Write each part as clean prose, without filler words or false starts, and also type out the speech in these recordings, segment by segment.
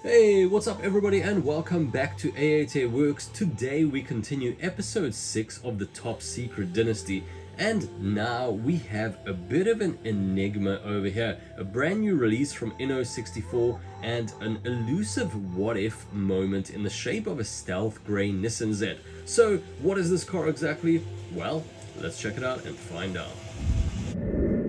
Hey, what's up everybody and welcome back to AAT Works. Today we continue episode 6 of the Top Secret Dynasty, and now we have a bit of an enigma over here. A brand new release from Inno64 and an elusive what-if moment in the shape of a stealth grey Nissan Z. So what is this car exactly? Well, let's check it out and find out.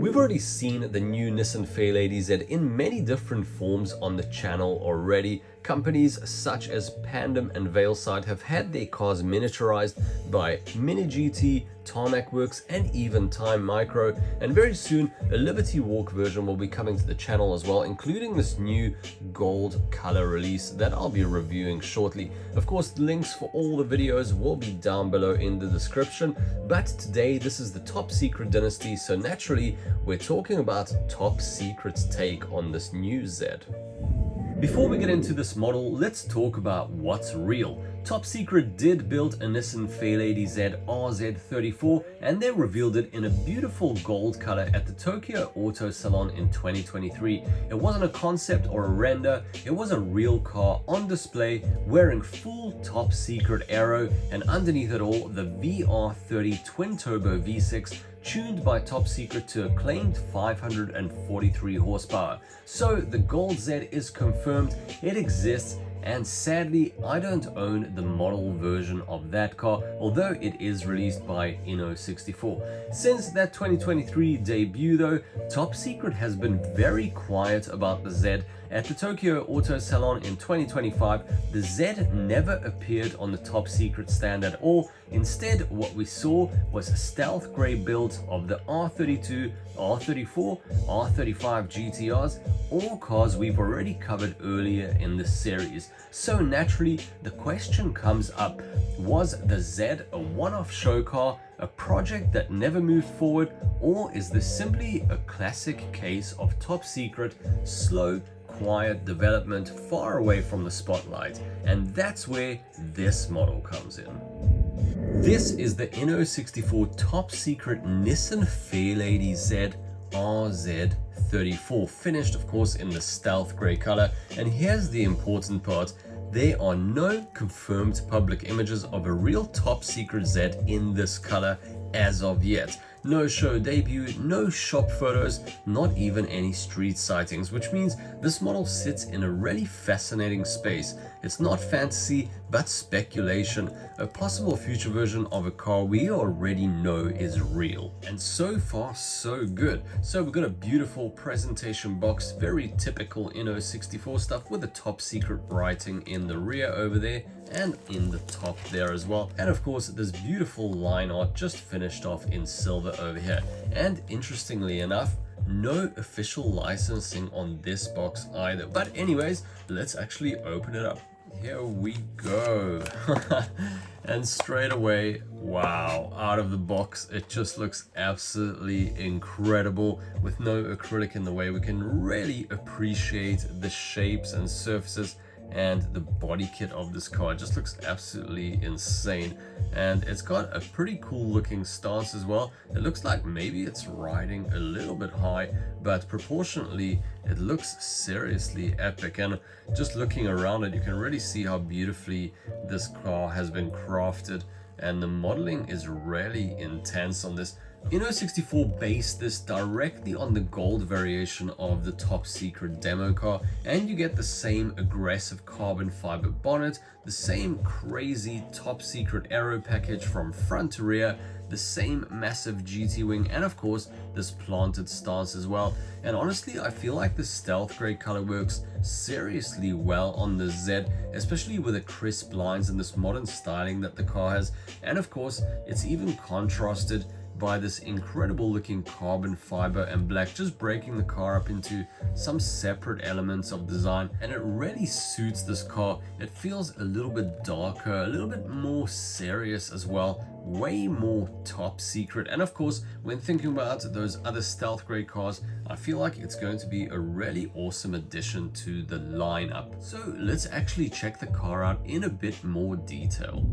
We've already seen the new Nissan Fairlady Z in many different forms on the channel already. Companies such as Pandem and Unveiled have had their cars miniaturized by Mini GT, Tarmac Works and even Time Micro, and very soon a Liberty Walk version will be coming to the channel as well, including this new gold color release that I'll be reviewing shortly. Of course, the links for all the videos will be down below in the description, but today this is the Top Secret Dynasty, so naturally we're talking about Top Secret's take on this new Z. Before we get into this model, let's talk about what's real. Top Secret did build a Nissan Fairlady Z RZ34 and they revealed it in a beautiful gold color at the Tokyo Auto Salon in 2023. It wasn't a concept or a render, it was a real car on display wearing full Top Secret aero, and underneath it all the VR30 twin turbo V6 tuned by Top Secret to a claimed 543 horsepower. So the Gold Z is confirmed, it exists, and sadly I don't own the model version of that car, although it is released by Inno64. Since that 2023 debut though, Top Secret has been very quiet about the Z. At the Tokyo Auto Salon in 2025, the Z never appeared on the Top Secret stand at all. Instead, what we saw was a stealth grey build of the R32, R34, R35 GTRs, all cars we've already covered earlier in the series. So naturally, the question comes up, was the Z a one-off show car, a project that never moved forward, or is this simply a classic case of Top Secret, slow, quiet development far away from the spotlight? And that's where this model comes in. This is the Inno64 Top Secret Nissan Fairlady Z RZ34, finished of course in the stealth grey color. And here's the important part, there are no confirmed public images of a real Top Secret Z in this color as of yet. No show debut, no shop photos, not even any street sightings, which means this model sits in a really fascinating space. It's not fantasy, but speculation, a possible future version of a car we already know is real. And so far, so good. So we've got a beautiful presentation box, very typical Inno64 stuff with the Top Secret writing in the rear over there and in the top there as well. And of course, this beautiful line art just finished off in silver over here. And interestingly enough, no official licensing on this box either. But anyways, let's actually open it up. Here we go. And straight away, wow, out of the box, it just looks absolutely incredible. With no acrylic in the way, we can really appreciate the shapes and surfaces, and the body kit of this car just looks absolutely insane. And it's got a pretty cool looking stance as well. It looks like maybe it's riding a little bit high, but proportionately it looks seriously epic. And just looking around it, you can really see how beautifully this car has been crafted, and the modeling is really intense on this. Inno64 based this directly on the gold variation of the Top Secret demo car, and you get the same aggressive carbon fiber bonnet, the same crazy Top Secret aero package from front to rear, the same massive GT wing, and of course this planted stance as well. And honestly, I feel like the stealth grey color works seriously well on the Z, especially with the crisp lines and this modern styling that the car has. And of course, it's even contrasted by this incredible looking carbon fiber and black, just breaking the car up into some separate elements of design, and it really suits this car. It feels a little bit darker, a little bit more serious as well way more top secret. And of course, when thinking about those other stealth gray cars, I feel like it's going to be a really awesome addition to the lineup. So let's actually check the car out in a bit more detail.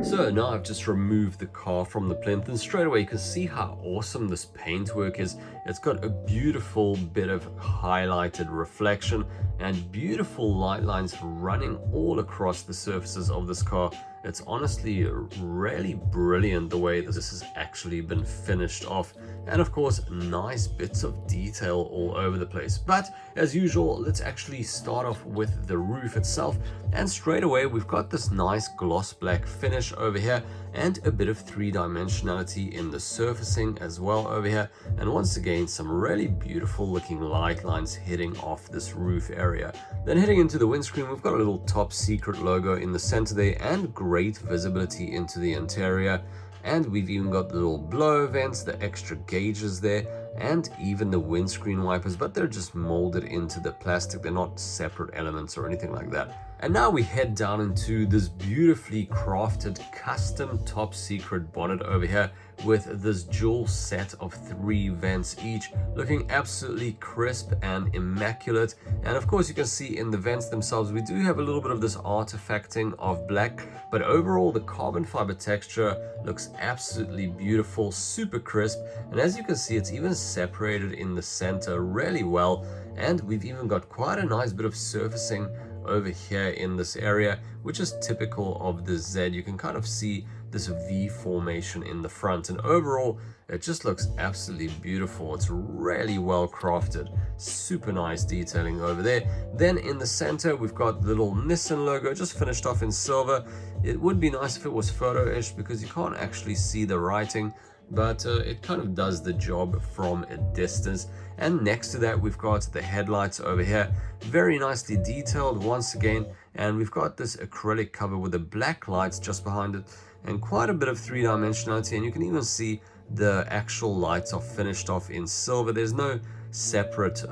So now I've just removed the car from the plinth, and straight away you can see how awesome this paintwork is. It's got a beautiful bit of highlighted reflection and beautiful light lines running all across the surfaces of this car. It's honestly really brilliant the way that this has actually been finished off, and of course nice bits of detail all over the place. But as usual, let's actually start off with the roof itself, and straight away we've got this nice gloss black finish over here and a bit of three-dimensionality in the surfacing as well over here, and once again some really beautiful looking light lines heading off this roof area. Then heading into the windscreen, we've got a little top secret logo in the center there and great visibility into the interior, and we've even got the little blower vents, the extra gauges there, and even the windscreen wipers, but they're just molded into the plastic. They're not separate elements or anything like that. And now we head down into this beautifully crafted custom top secret bonnet over here with this dual set of 3 vents each, looking absolutely crisp and immaculate. And of course you can see in the vents themselves we do have a little bit of this artifacting of black, but overall the carbon fiber texture looks absolutely beautiful, super crisp, and as you can see it's even separated in the center really well. And we've even got quite a nice bit of surfacing over here in this area, which is typical of the Z. You can kind of see this V formation in the front, and overall it just looks absolutely beautiful. It's really well crafted, super nice detailing over there. Then in the center we've got the little Nissan logo just finished off in silver. It would be nice if it was photo-ish because you can't actually see the writing, but it kind of does the job from a distance. And next to that we've got the headlights over here, very nicely detailed once again, and we've got this acrylic cover with the black lights just behind it and quite a bit of three-dimensionality, and you can even see the actual lights are finished off in silver. There's no separate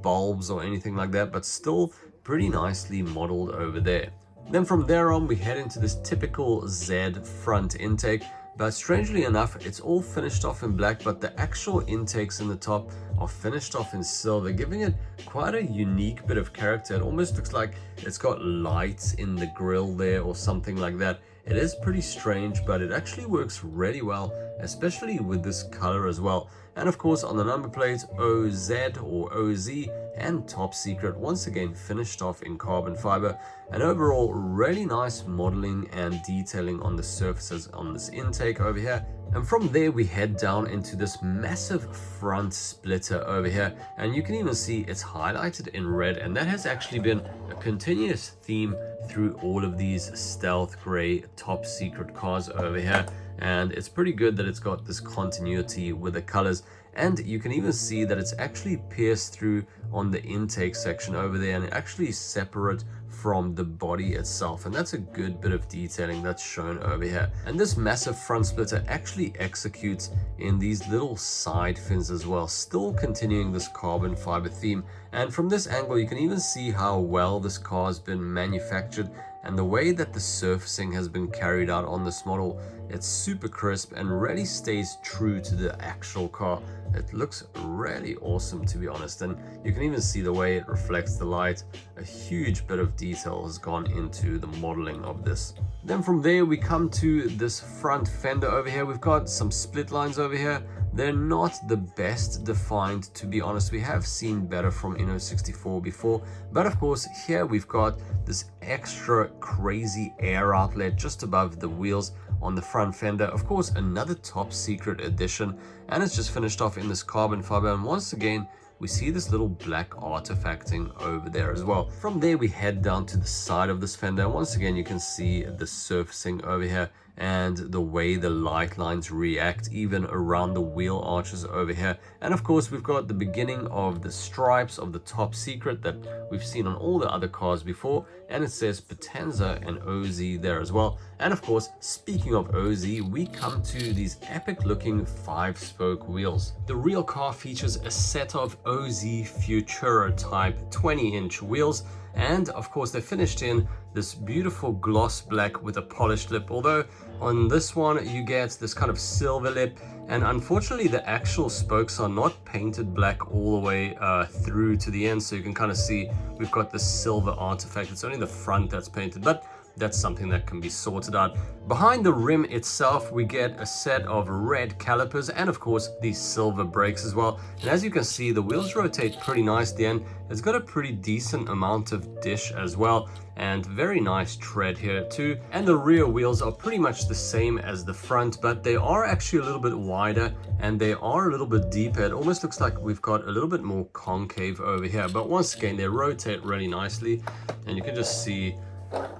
bulbs or anything like that, but still pretty nicely modeled over there. Then from there on we head into this typical Z front intake, but strangely enough it's all finished off in black, but the actual intakes in the top are finished off in silver, giving it quite a unique bit of character. It almost looks like it's got lights in the grille there or something like that. It is pretty strange, but it actually works really well, especially with this color as well. And of course on the number plate, OZ or OZ and top secret, once again finished off in carbon fiber, and overall really nice modeling and detailing on the surfaces on this intake over here. And from there we head down into this massive front splitter over here, and you can even see it's highlighted in red, and that has actually been a continuous theme through all of these stealth gray top secret cars over here. And it's pretty good that it's got this continuity with the colors, and you can even see that it's actually pierced through on the intake section over there, and actually separate from the body itself, and that's a good bit of detailing that's shown over here. And this massive front splitter actually executes in these little side fins as well, still continuing this carbon fiber theme. And from this angle you can even see how well this car has been manufactured, and the way that the surfacing has been carried out on this model. It's super crisp and really stays true to the actual car. It looks really awesome, to be honest, and you can even see the way it reflects the light. A huge bit of detail has gone into the modeling of this. Then from there we come to this front fender over here. We've got some split lines over here. They're not the best defined, to be honest. We have seen better from Inno64 before, but of course here we've got this extra crazy air outlet just above the wheels on the front fender. Of course, another top secret addition, and it's just finished off in this carbon fiber, and once again we see this little black artifacting over there as well. From there we head down to the side of this fender, and once again you can see the surfacing over here and the way the light lines react even around the wheel arches over here. And of course we've got the beginning of the stripes of the top secret that we've seen on all the other cars before, and it says Potenza and OZ there as well. And of course, speaking of OZ, we come to these epic looking 5-spoke wheels. The real car features a set of OZ Futura type 20-inch wheels, And of course they finished in this beautiful gloss black with a polished lip, although on this one you get this kind of silver lip, and unfortunately the actual spokes are not painted black all the way through to the end, so you can kind of see we've got this silver artifact. It's only the front that's painted, but that's something that can be sorted out. Behind the rim itself, we get a set of red calipers and of course these silver brakes as well. And as you can see, the wheels rotate pretty nicely and it's got a pretty decent amount of dish as well, and very nice tread here too. And the rear wheels are pretty much the same as the front, but they are actually a little bit wider and they are a little bit deeper. It almost looks like we've got a little bit more concave over here, but once again they rotate really nicely and you can just see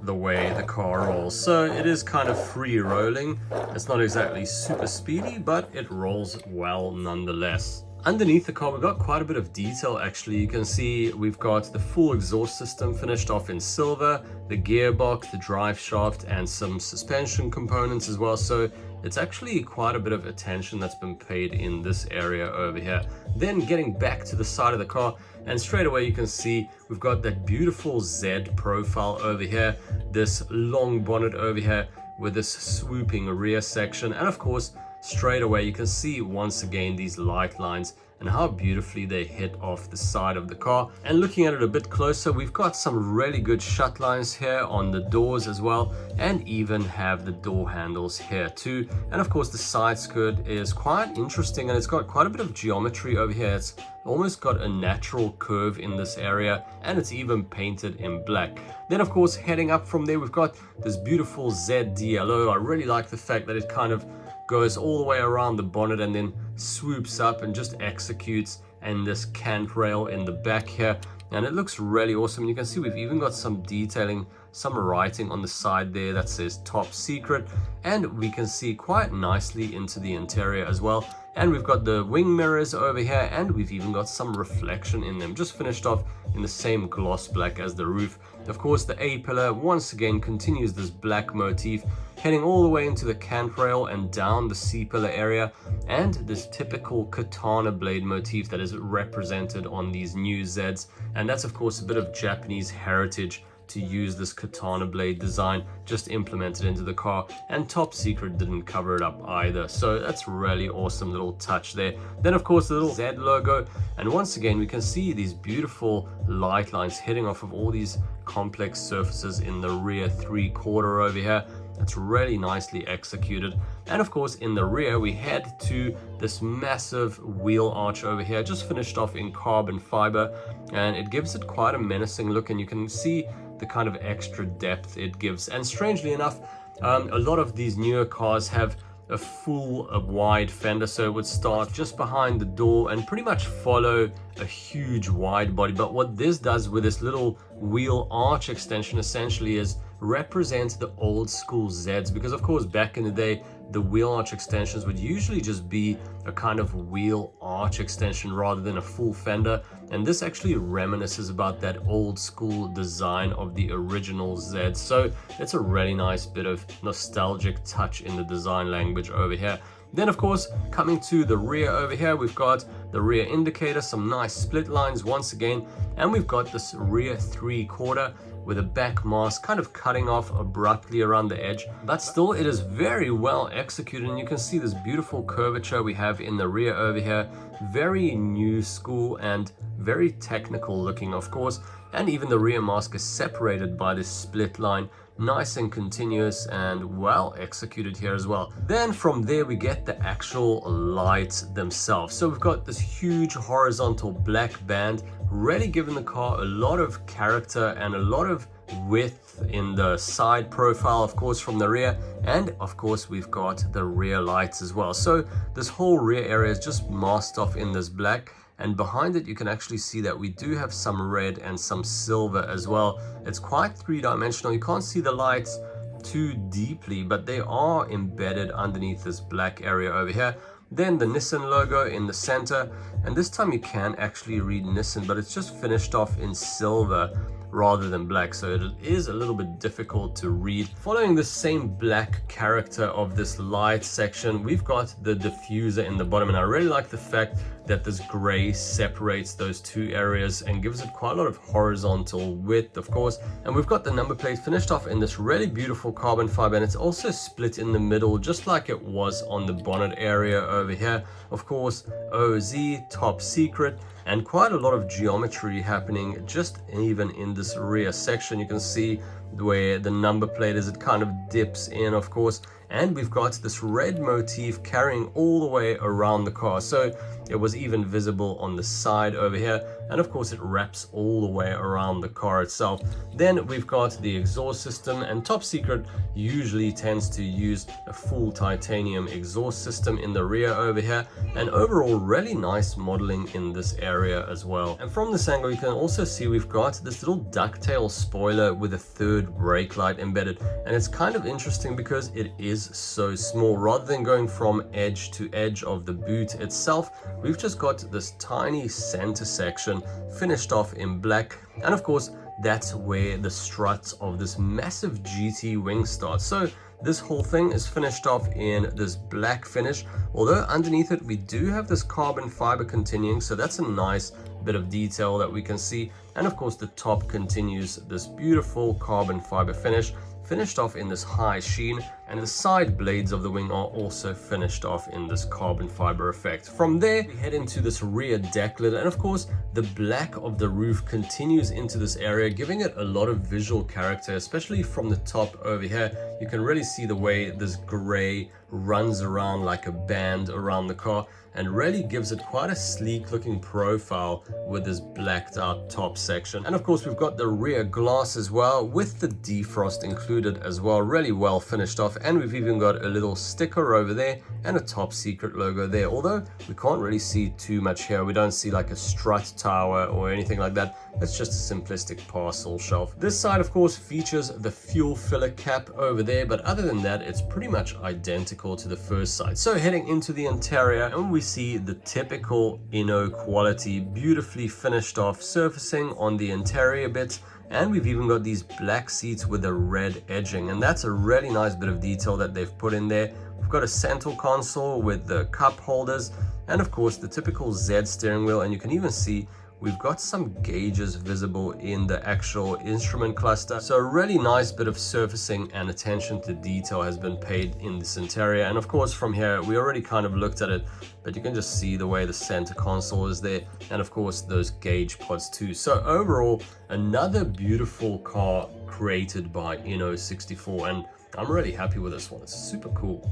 the way the car rolls. So it is kind of free rolling. It's not exactly super speedy, but it rolls well nonetheless. Underneath the car, we've got quite a bit of detail actually. You can see we've got the full exhaust system finished off in silver, the gearbox, the drive shaft, and some suspension components as well. So it's actually quite a bit of attention that's been paid in this area over here. Then getting back to the side of the car, and straight away you can see we've got that beautiful Z profile over here, this long bonnet over here with this swooping rear section, and of course straight away you can see once again these light lines and how beautifully they hit off the side of the car. And looking at it a bit closer, we've got some really good shut lines here on the doors as well, and even have the door handles here too. And of course the side skirt is quite interesting and it's got quite a bit of geometry over here. It's almost got a natural curve in this area and it's even painted in black. Then of course heading up from there, we've got this beautiful ZDLO. I really like the fact that it kind of goes all the way around the bonnet and then swoops up and just executes, and this cant rail in the back here, and it looks really awesome. You can see we've even got some detailing, some writing on the side there that says Top Secret, and we can see quite nicely into the interior as well. And we've got the wing mirrors over here, and we've even got some reflection in them, just finished off in the same gloss black as the roof. Of course the A-pillar once again continues this black motif, heading all the way into the cant rail and down the C-pillar area, and this typical katana blade motif that is represented on these new Zs. And that's of course a bit of Japanese heritage to use this katana blade design just implemented into the car, and Top Secret didn't cover it up either, so that's really awesome little touch there. Then of course the little Z logo, and once again we can see these beautiful light lines hitting off of all these complex surfaces in the rear 3/4 over here. That's really nicely executed. And of course in the rear we head to this massive wheel arch over here, just finished off in carbon fiber, and it gives it quite a menacing look, and you can see the kind of extra depth it gives. And strangely enough, a lot of these newer cars have a full wide fender, so it would start just behind the door and pretty much follow a huge wide body. But what this does with this little wheel arch extension essentially is represent the old school Zs, because of course back in the day the wheel arch extensions would usually just be a kind of wheel arch extension rather than a full fender, and this actually reminisces about that old school design of the original Zs. So it's a really nice bit of nostalgic touch in the design language over here. Then of course coming to the rear over here, we've got the rear indicator, some nice split lines once again, and we've got this rear 3/4 with a back mask kind of cutting off abruptly around the edge, but still it is very well executed, and you can see this beautiful curvature we have in the rear over here. Very new school and very technical looking of course, and even the rear mask is separated by this split line. Nice and continuous and well executed here as well. Then from there we get the actual lights themselves. So we've got this huge horizontal black band, really giving the car a lot of character and a lot of width in the side profile, of course, from the rear. And of course we've got the rear lights as well. So this whole rear area is just masked off in this black, and behind it you can actually see that we do have some red and some silver as well. It's quite three-dimensional. You can't see the lights too deeply, but they are embedded underneath this black area over here. Then the Nissan logo in the center, and this time you can actually read Nissan, but it's just finished off in silver rather than black, so it is a little bit difficult to read. Following the same black character of this light section, we've got the diffuser in the bottom, and I really like the fact that this gray separates those two areas and gives it quite a lot of horizontal width, of course. And we've got the number plate finished off in this really beautiful carbon fiber, and it's also split in the middle just like it was on the bonnet area over here. Of course, OZ, top secret, and quite a lot of geometry happening just even in this rear section. You can see where the number plate is, it kind of dips in, of course, and we've got this red motif carrying all the way around the car, so it was even visible on the side over here, and of course it wraps all the way around the car itself. Then we've got the exhaust system, and Top Secret usually tends to use a full titanium exhaust system in the rear over here, and overall really nice modeling in this area as well. And from this angle you can also see we've got this little ducktail spoiler with a third brake light embedded, and it's kind of interesting because it is so small. Rather than going from edge to edge of the boot itself, we've just got this tiny center section finished off in black, and of course that's where the struts of this massive GT wing start. So this whole thing is finished off in this black finish, although underneath it we do have this carbon fiber continuing, so that's a nice bit of detail that we can see. And of course the top continues this beautiful carbon fiber finish, finished off in this high sheen, and the side blades of the wing are also finished off in this carbon fiber effect. From there we head into this rear deck lid, and of course the black of the roof continues into this area, giving it a lot of visual character, especially from the top over here. You can really see the way this gray runs around like a band around the car, and really gives it quite a sleek looking profile with this blacked out top section. And of course we've got the rear glass as well, with the defrost included as well, really well finished off. And we've even got a little sticker over there and a Top Secret logo there, although we can't really see too much here. We don't see like a strut tower or anything like that. It's just a simplistic parcel shelf. This side of course features the fuel filler cap over there, but other than that it's pretty much identical to the first side. So heading into the interior, and we see the typical Inno quality, beautifully finished off surfacing on the interior bits. And we've even got these black seats with a red edging, and that's a really nice bit of detail that they've put in there. We've got a center console with the cup holders, and of course the typical Z steering wheel, and you can even see we've got some gauges visible in the actual instrument cluster. So a really nice bit of surfacing and attention to detail has been paid in this interior. And of course from here we already kind of looked at it, but you can just see the way the center console is there, and of course those gauge pods too. So overall another beautiful car created by Inno64, and I'm really happy with this one. It's super cool.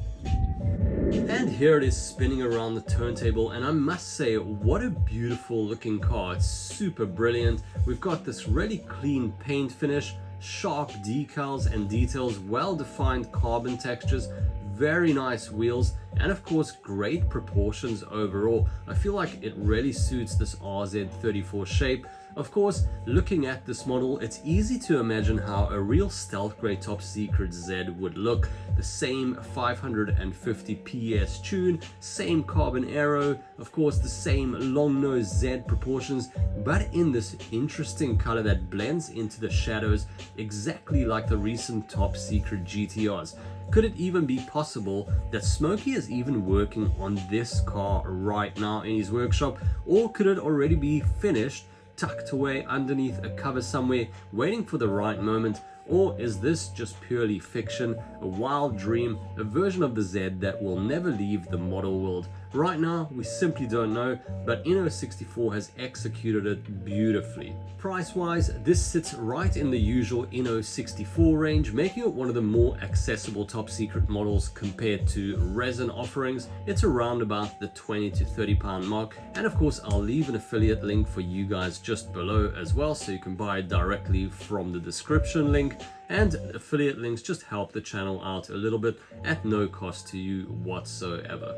And here it is spinning around the turntable, and I must say, what a beautiful looking car. It's super brilliant. We've got this really clean paint finish, sharp decals and details, well-defined carbon textures, very nice wheels, and of course great proportions overall. I feel like it really suits this RZ34 shape. Of course, looking at this model, it's easy to imagine how a real stealth grey Top Secret Z would look. The same 550 PS tune, same carbon aero, of course the same long nose Z proportions, but in this interesting color that blends into the shadows exactly like the recent Top Secret GTRs. Could it even be possible that Smokey is even working on this car right now in his workshop, or could it already be finished, tucked away underneath a cover somewhere, waiting for the right moment? Or is this just purely fiction, a wild dream, a version of the Z that will never leave the model world? Right now, we simply don't know, but Inno64 has executed it beautifully. Price-wise, this sits right in the usual Inno64 range, making it one of the more accessible Top Secret models compared to resin offerings. It's around about the 20 to 30 pound mark, and of course I'll leave an affiliate link for you guys just below as well, so you can buy it directly from the description link. And affiliate links just help the channel out a little bit at no cost to you whatsoever.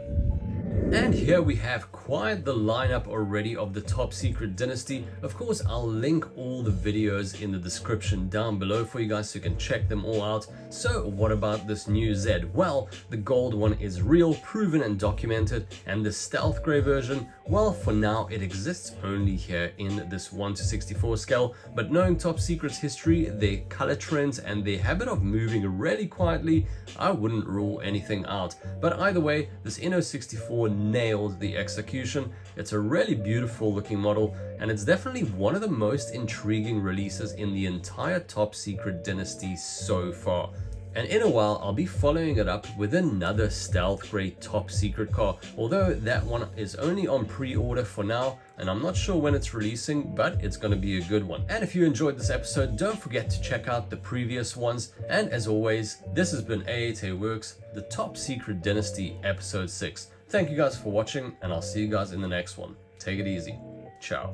And here we have quite the lineup already of the Top Secret Dynasty. Of course, I'll link all the videos in the description down below for you guys so you can check them all out. So what about this new Z? Well, the gold one is real, proven and documented, and the stealth grey version, Well, for now it exists only here in this 1:64 scale, but knowing Top Secret's history, their color trends and their habit of moving really quietly, I wouldn't rule anything out. But either way, this Inno64 nailed the execution. It's a really beautiful looking model, and it's definitely one of the most intriguing releases in the entire Top Secret dynasty so far. And in a while, I'll be following it up with another stealth grey Top Secret car, although that one is only on pre-order for now, and I'm not sure when it's releasing, but it's going to be a good one. And if you enjoyed this episode, don't forget to check out the previous ones. And as always, this has been A8A Works, the Top Secret Dynasty Episode 6. Thank you guys for watching, and I'll see you guys in the next one. Take it easy. Ciao.